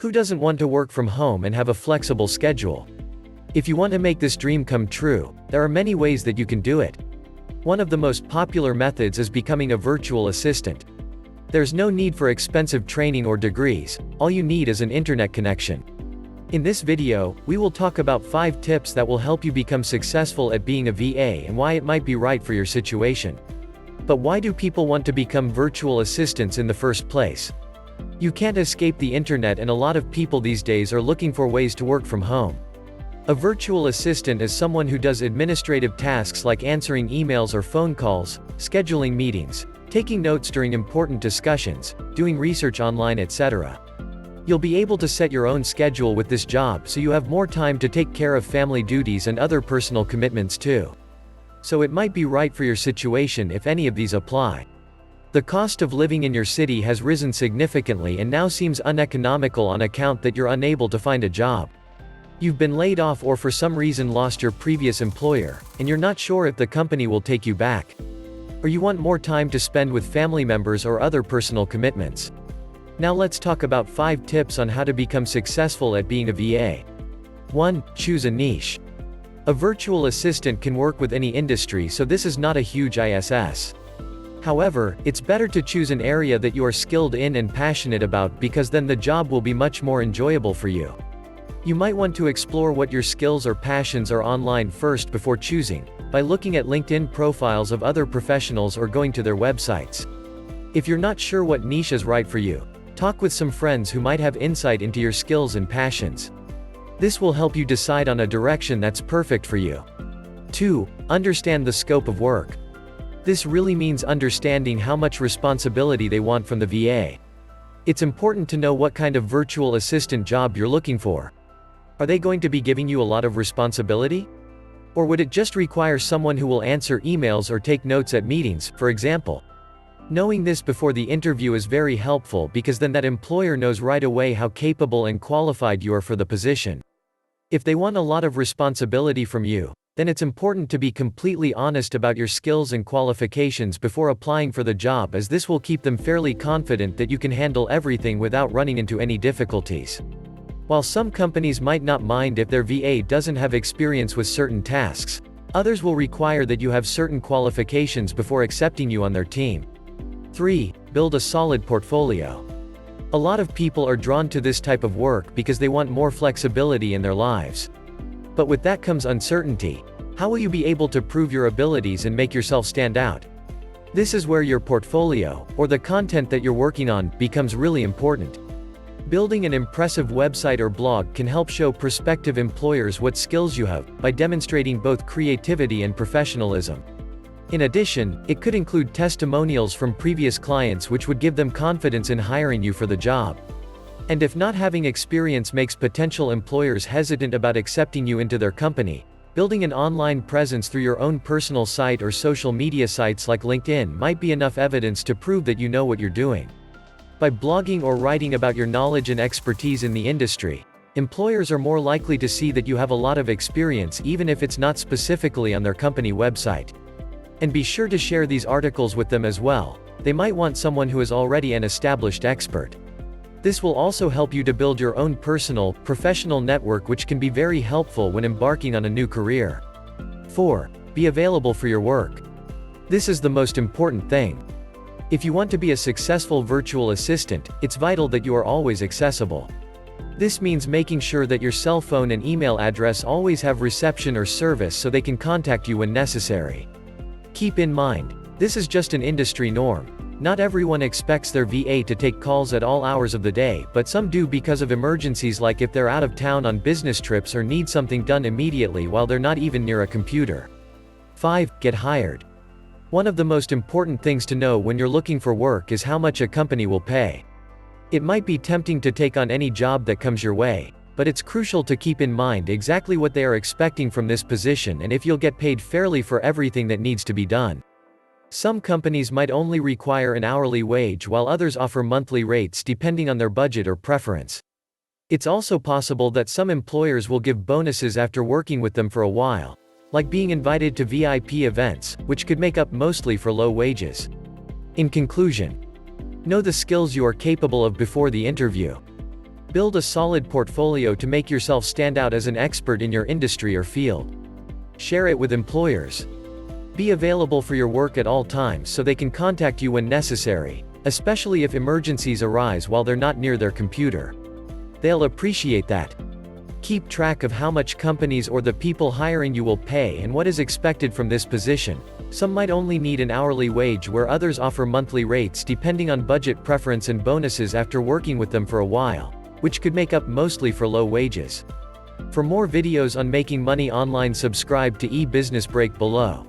Who doesn't want to work from home and have a flexible schedule? If you want to make this dream come true, there are many ways that you can do it. One of the most popular methods is becoming a virtual assistant. There's no need for expensive training or degrees, all you need is an internet connection. In this video, we will talk about 5 tips that will help you become successful at being a VA and why it might be right for your situation. But why do people want to become virtual assistants in the first place? You can't escape the internet, and a lot of people these days are looking for ways to work from home. A virtual assistant is someone who does administrative tasks like answering emails or phone calls, scheduling meetings, taking notes during important discussions, doing research online, etc. You'll be able to set your own schedule with this job, so you have more time to take care of family duties and other personal commitments too. So it might be right for your situation if any of these apply. The cost of living in your city has risen significantly and now seems uneconomical on account that you're unable to find a job. You've been laid off or for some reason lost your previous employer, and you're not sure if the company will take you back. Or you want more time to spend with family members or other personal commitments. Now let's talk about 5 tips on how to become successful at being a VA. 1. Choose a niche. A virtual assistant can work with any industry, so this is not a huge ISS. However, it's better to choose an area that you are skilled in and passionate about, because then the job will be much more enjoyable for you. You might want to explore what your skills or passions are online first before choosing, by looking at LinkedIn profiles of other professionals or going to their websites. If you're not sure what niche is right for you, talk with some friends who might have insight into your skills and passions. This will help you decide on a direction that's perfect for you. 2. Understand the scope of work. This really means understanding how much responsibility they want from the VA. It's important to know what kind of virtual assistant job you're looking for. Are they going to be giving you a lot of responsibility? Or would it just require someone who will answer emails or take notes at meetings, for example? Knowing this before the interview is very helpful, because then that employer knows right away how capable and qualified you are for the position. If they want a lot of responsibility from you, then it's important to be completely honest about your skills and qualifications before applying for the job, as this will keep them fairly confident that you can handle everything without running into any difficulties. While some companies might not mind if their VA doesn't have experience with certain tasks, others will require that you have certain qualifications before accepting you on their team. 3. Build a solid portfolio. A lot of people are drawn to this type of work because they want more flexibility in their lives. But with that comes uncertainty. How will you be able to prove your abilities and make yourself stand out? This is where your portfolio, or the content that you're working on, becomes really important. Building an impressive website or blog can help show prospective employers what skills you have, by demonstrating both creativity and professionalism. In addition, it could include testimonials from previous clients, which would give them confidence in hiring you for the job. And if not having experience makes potential employers hesitant about accepting you into their company, building an online presence through your own personal site or social media sites like LinkedIn might be enough evidence to prove that you know what you're doing. By blogging or writing about your knowledge and expertise in the industry, employers are more likely to see that you have a lot of experience, even if it's not specifically on their company website. And be sure to share these articles with them as well. They might want someone who is already an established expert. This will also help you to build your own personal, professional network, which can be very helpful when embarking on a new career. 4. Be available for your work. This is the most important thing. If you want to be a successful virtual assistant, it's vital that you are always accessible. This means making sure that your cell phone and email address always have reception or service, so they can contact you when necessary. Keep in mind, this is just an industry norm. Not everyone expects their VA to take calls at all hours of the day, but some do because of emergencies, like if they're out of town on business trips or need something done immediately while they're not even near a computer. 5. Get hired. One of the most important things to know when you're looking for work is how much a company will pay. It might be tempting to take on any job that comes your way, but it's crucial to keep in mind exactly what they are expecting from this position and if you'll get paid fairly for everything that needs to be done. Some companies might only require an hourly wage, while others offer monthly rates depending on their budget or preference. It's also possible that some employers will give bonuses after working with them for a while, like being invited to VIP events, which could make up mostly for low wages. In conclusion, know the skills you are capable of before the interview. Build a solid portfolio to make yourself stand out as an expert in your industry or field. Share it with employers. Be available for your work at all times so they can contact you when necessary, especially if emergencies arise while they're not near their computer. They'll appreciate that. Keep track of how much companies or the people hiring you will pay and what is expected from this position. Some might only need an hourly wage where others offer monthly rates depending on budget preference and bonuses after working with them for a while, which could make up mostly for low wages. For more videos on making money online, subscribe to eBusiness Break below.